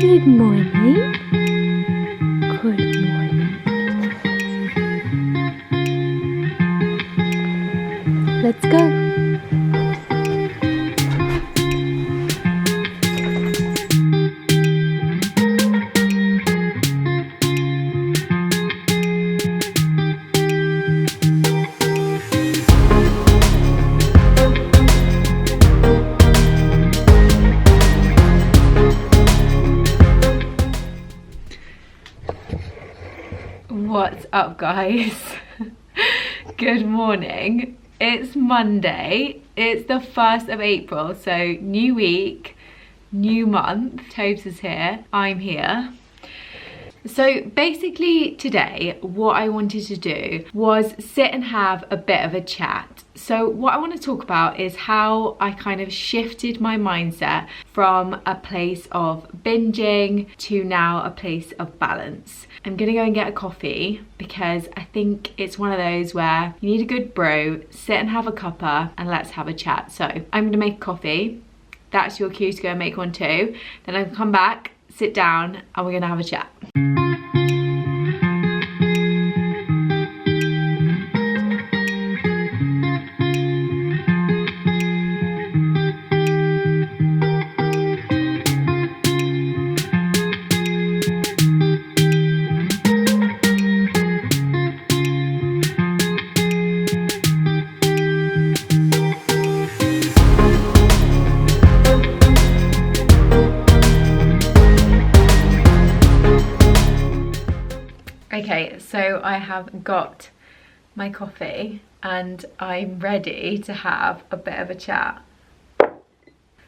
Good morning. Good morning. Let's go. What's up, guys? Good morning. It's Monday. It's the 1st of April, so new week, new month. Tobes is here, I'm here. So basically today, what I wanted to do was sit and have a bit of a chat. So what I want to talk about is how I kind of shifted my mindset from a place of binging to now a place of balance. I'm gonna go and get a coffee because I think it's one of those where you need a good brew, sit and have a cuppa and let's have a chat. So I'm gonna make a coffee. That's your cue to go and make one too. Then I'll come back, sit down and we're gonna have a chat. Okay, so I have got my coffee and I'm ready to have a bit of a chat.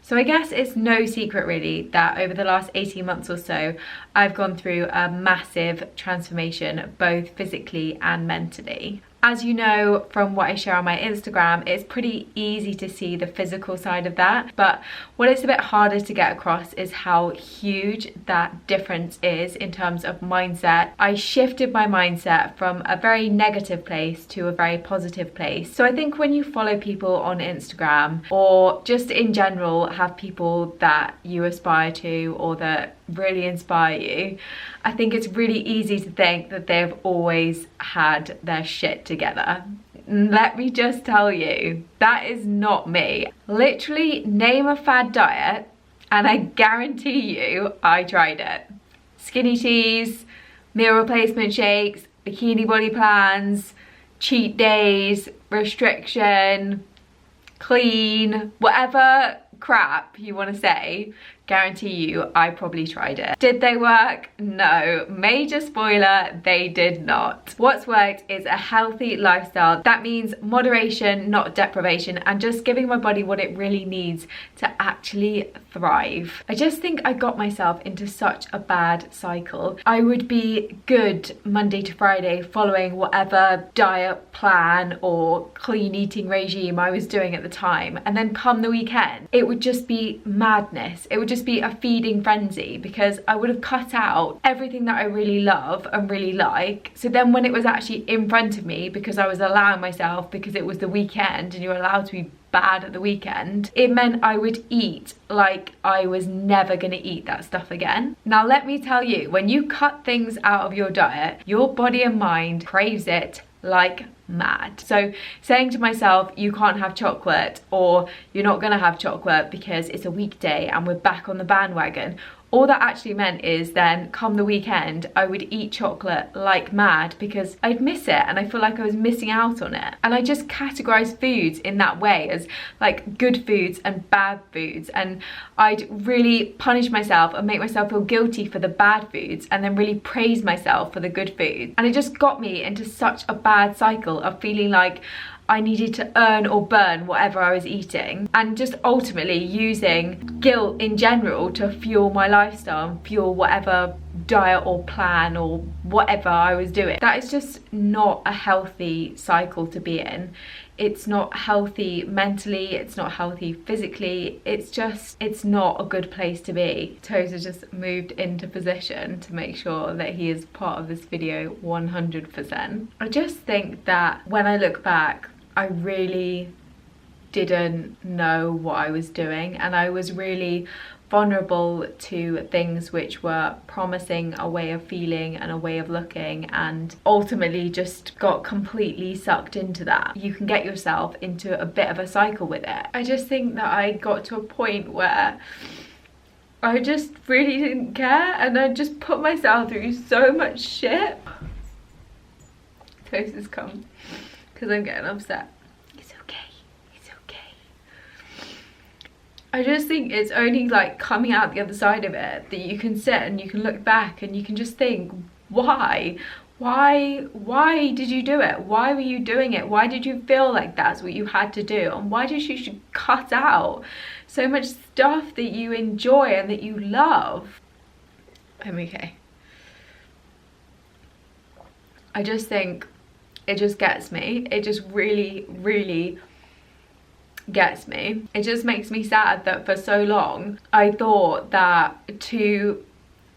So I guess it's no secret really that over the last 18 months or so, I've gone through a massive transformation, both physically and mentally. As you know from what I share on my Instagram, it's pretty easy to see the physical side of that, but what it's a bit harder to get across is how huge that difference is in terms of mindset. I shifted my mindset from a very negative place to a very positive place. So I think when you follow people on Instagram or just in general have people that you aspire to or that really inspire you, I think it's really easy to think that they've always had their shit together. Let me just tell you, that is not me. Literally name a fad diet and I guarantee you I tried it. Skinny teas, meal replacement shakes, bikini body plans, cheat days, restriction, clean, whatever crap you want to say, guarantee you I probably tried it. Did they work? No. Major spoiler, they did not. What's worked is a healthy lifestyle. That means moderation, not deprivation, and just giving my body what it really needs to actually thrive. I just think I got myself into such a bad cycle. I would be good Monday to Friday following whatever diet plan or clean eating regime I was doing at the time, and then come the weekend, it would just be madness. It would just be a feeding frenzy because I would have cut out everything that I really love and really like. So then when it was actually in front of me, because I was allowing myself, because it was the weekend and you're allowed to be bad at the weekend, it meant I would eat like I was never gonna eat that stuff again. Now let me tell you, when you cut things out of your diet, your body and mind craves it like mad. So saying to myself, you can't have chocolate, or you're not gonna have chocolate because it's a weekday and we're back on the bandwagon, all that actually meant is then come the weekend I would eat chocolate like mad because I'd miss it and I feel like I was missing out on it. And I just categorized foods in that way as like good foods and bad foods, and I'd really punish myself and make myself feel guilty for the bad foods and then really praise myself for the good foods. And it just got me into such a bad cycle of feeling like I needed to earn or burn whatever I was eating, and just ultimately using guilt in general to fuel my lifestyle and fuel whatever diet or plan or whatever I was doing. That is just not a healthy cycle to be in. It's not healthy mentally, it's not healthy physically, it's not a good place to be. Tozer just moved into position to make sure that he is part of this video 100%. I just think that when I look back, I really didn't know what I was doing, and I was really vulnerable to things which were promising a way of feeling and a way of looking, and ultimately just got completely sucked into that. You can get yourself into a bit of a cycle with it. I just think that I got to a point where I just really didn't care, and I just put myself through so much shit. Toast has come because I'm getting upset. It's okay, it's okay. I just think it's only like coming out the other side of it that you can sit and you can look back and you can just think, why did you do it? Why were you doing it? Why did you feel like that's what you had to do? And why did you cut out so much stuff that you enjoy and that you love? I'm okay. I just think it just gets me. It just really gets me. It just makes me sad that for so long I thought that to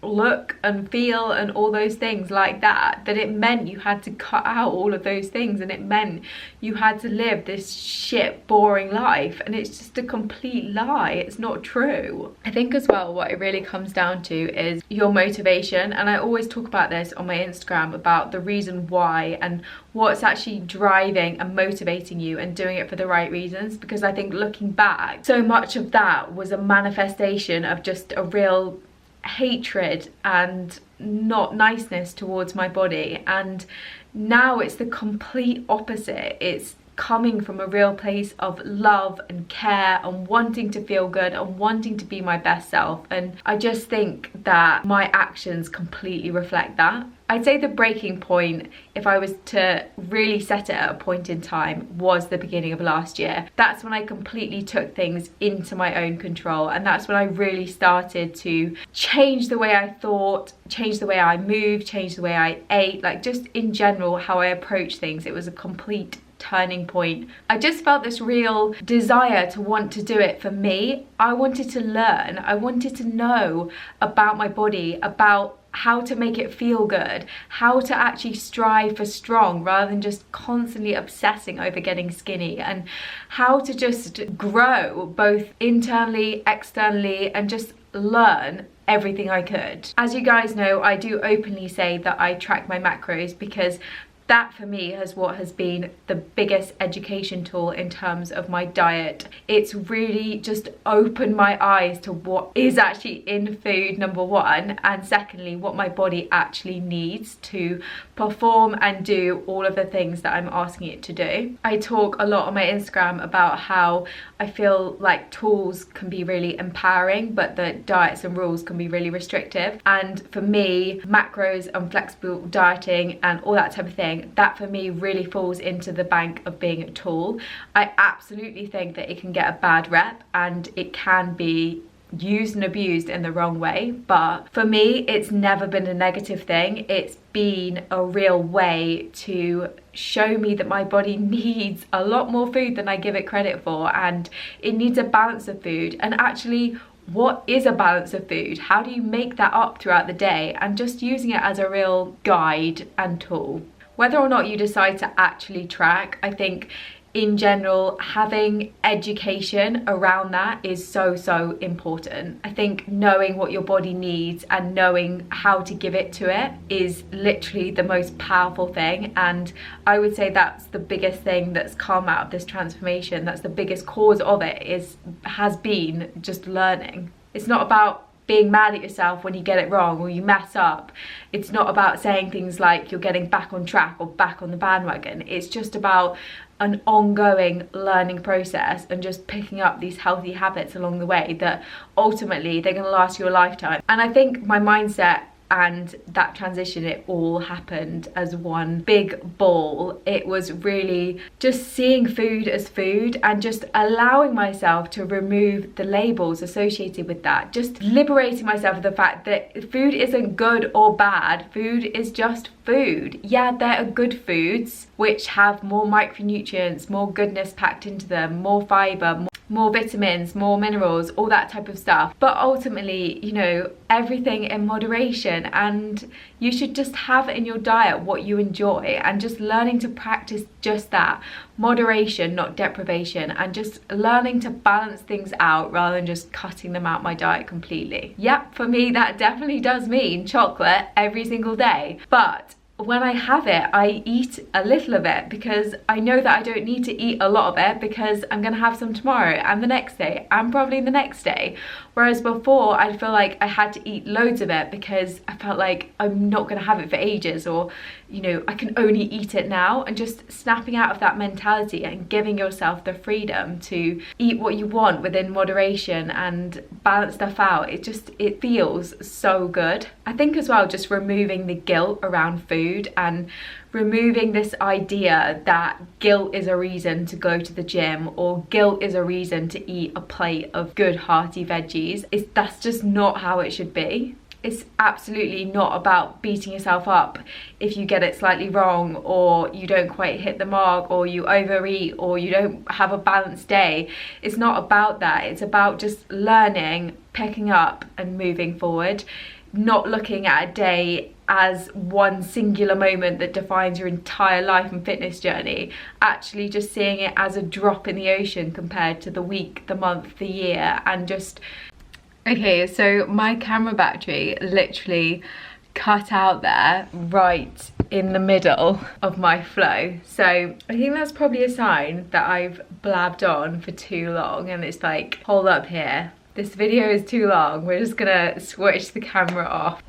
look and feel and all those things like that it meant you had to cut out all of those things, and it meant you had to live this shit boring life, and it's just a complete lie. It's not true. I think as well what it really comes down to is your motivation, and I always talk about this on my Instagram about the reason why and what's actually driving and motivating you and doing it for the right reasons, because I think looking back, so much of that was a manifestation of just a real hatred and not niceness towards my body, and now it's the complete opposite. It's coming from a real place of love and care and wanting to feel good and wanting to be my best self, and I just think that my actions completely reflect that. I'd say the breaking point, if I was to really set it at a point in time, was the beginning of last year. That's when I completely took things into my own control, and that's when I really started to change the way I thought, change the way I moved, change the way I ate, like just in general how I approach things. It was a complete turning point. I just felt this real desire to want to do it for me. I wanted to learn, I wanted to know about my body, about how to make it feel good, how to actually strive for strong rather than just constantly obsessing over getting skinny, and how to just grow both internally, externally, and just learn everything I could. As you guys know, I do openly say that I track my macros because that for me is what has been the biggest education tool in terms of my diet. It's really just opened my eyes to what is actually in food, number one, and secondly, what my body actually needs to perform and do all of the things that I'm asking it to do. I talk a lot on my Instagram about how I feel like tools can be really empowering, but the diets and rules can be really restrictive. And for me, macros and flexible dieting and all that type of thing, that for me really falls into the bank of being a tool. I absolutely think that it can get a bad rep and it can be used and abused in the wrong way, but for me it's never been a negative thing. It's been a real way to show me that my body needs a lot more food than I give it credit for, and it needs a balance of food. And actually, what is a balance of food? How do you make that up throughout the day? And just using it as a real guide and tool. Whether or not you decide to actually track, I think in general, having education around that is so important. I think knowing what your body needs and knowing how to give it to it is literally the most powerful thing. And I would say that's the biggest thing that's come out of this transformation. That's the biggest cause of it, has been just learning. It's not about being mad at yourself when you get it wrong or you mess up. It's not about saying things like you're getting back on track or back on the bandwagon. It's just about an ongoing learning process and just picking up these healthy habits along the way that ultimately they're going to last you a lifetime. And I think my mindset and that transition, it all happened as one big ball. It was really just seeing food as food and just allowing myself to remove the labels associated with that. Just liberating myself of the fact that food isn't good or bad. Food is just food. Yeah, there are good foods which have more micronutrients, more goodness packed into them, more fiber, more vitamins, more minerals, all that type of stuff. But ultimately, you know, everything in moderation, and you should just have in your diet what you enjoy, and just learning to practice just that, moderation, not deprivation, and just learning to balance things out rather than just cutting them out my diet completely. Yep, for me that definitely does mean chocolate every single day, but when I have it, I eat a little of it because I know that I don't need to eat a lot of it, because I'm gonna have some tomorrow and the next day and probably the next day. Whereas before, I'd feel like I had to eat loads of it because I felt like I'm not gonna have it for ages, or, you know, I can only eat it now. And just snapping out of that mentality and giving yourself the freedom to eat what you want within moderation and balance stuff out, it feels so good. I think as well, just removing the guilt around food and removing this idea that guilt is a reason to go to the gym, or guilt is a reason to eat a plate of good hearty veggies. That's just not how it should be. It's absolutely not about beating yourself up if you get it slightly wrong, or you don't quite hit the mark, or you overeat, or you don't have a balanced day. It's not about that. It's about just learning, picking up and moving forward, not looking at a day as one singular moment that defines your entire life and fitness journey. Actually just seeing it as a drop in the ocean compared to the week, the month, the year, and just... Okay, so my camera battery literally cut out there right in the middle of my flow. So I think that's probably a sign that I've blabbed on for too long, and it's like, hold up here, this video is too long, we're just gonna switch the camera off.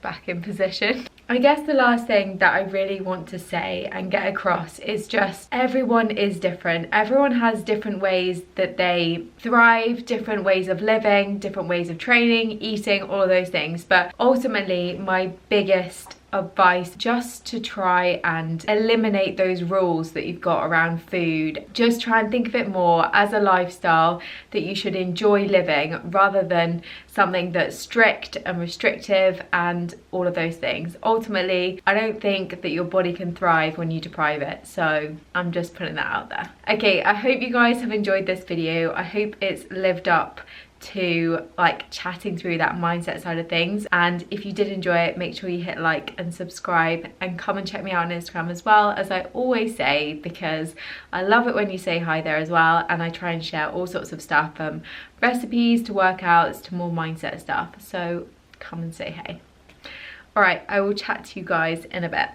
Back in position. I guess the last thing that I really want to say and get across is just everyone is different. Everyone has different ways that they thrive, different ways of living, different ways of training, eating, all of those things. But ultimately, my biggest advice, just to try and eliminate those rules that you've got around food. Just try and think of it more as a lifestyle that you should enjoy living, rather than something that's strict and restrictive and all of those things. Ultimately, I don't think that your body can thrive when you deprive it, so I'm just putting that out there. Okay, I hope you guys have enjoyed this video. I hope it's lived up to like chatting through that mindset side of things, and if you did enjoy it, make sure you hit like and subscribe, and come and check me out on Instagram as well, as I always say, because I love it when you say hi there as well, and I try and share all sorts of stuff, from recipes to workouts to more mindset stuff, so come and say hey. All right, I will chat to you guys in a bit.